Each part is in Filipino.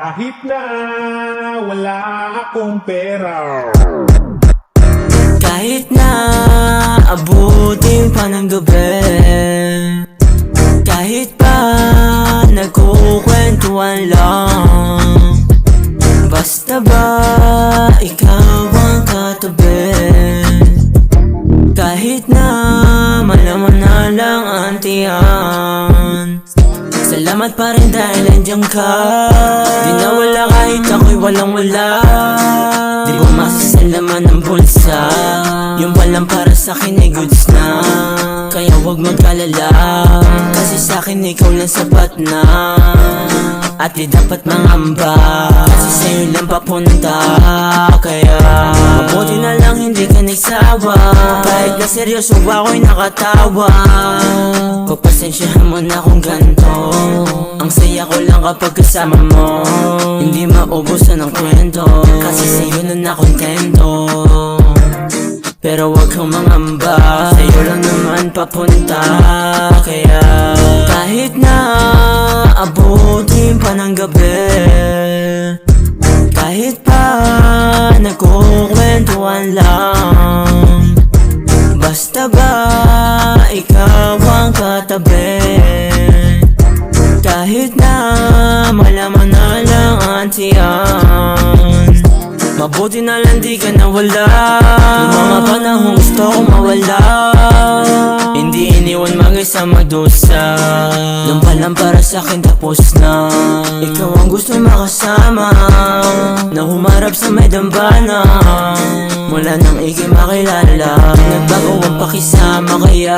Kahit na wala akong pera, kahit na abutin pa ng gabi, kahit pa nagkukwentuhan lang, basta ba ikaw ang katabi. Kahit na malaman na lang ang tiyan, salamat pa rin dahil nandiyan ka. Di na wala kahit ako'y walang wala. Di bumasa sa laman ng bulsa, yung palang para sa'kin ay goods na. Kaya wag mag-alala, kasi sa'kin ikaw lang sapat na. At di dapat mangamba, kasi sa'yo lang papunta. Kaya mabuti na lang hindi ka nagsawa. Kahit na seryoso ako'y nakatawa. Pagpasensyahan mo na kung ganito, ang saya ko lang kapag kasama mo. Hindi maubusan ng kwento, kasi sa'yo na nakontento. Pero wag kang mangamba, sa'yo lang naman papunta. Kaya kahit na abutin pa ng gabi, kahit pa nagkukwentuhan lang, basta ba ikaw ang katabi. Kahit na malaman na lang ang tiyan, mabuti na lang di ka nawala. Yung mga panahong gusto kong mawala, hindi iniwan mag-isa magdusa. Nung palang para sa'kin tapos na, ikaw ang gusto makasama, na humarap sa may dambana. Mula nang ika'y makilala, nagbago ang pakisama. Kaya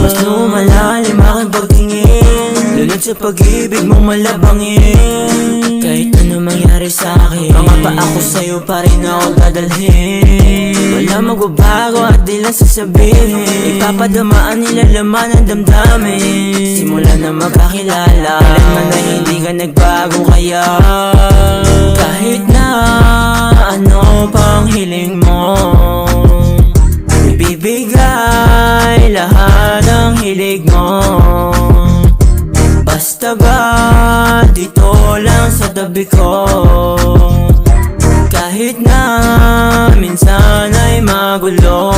mas lumalalim aking pagtingin, lunod sa pag-ibig mong malabangin. Kahit ano mangyari sa'kin, mga pa ako sa'yo pa rin ako dadalhin. Wala magbabago at di lang sasabihin, ipapadamaan nila laman ng damdamin. Simula na magkakilala, kailanman na hindi ka nagbago. Kaya kahit na ano pang hiling mo, ibibigay lahat ng hilig mo. Basta ba dito lang sa tabi ko, kahit na minsan ay magulo.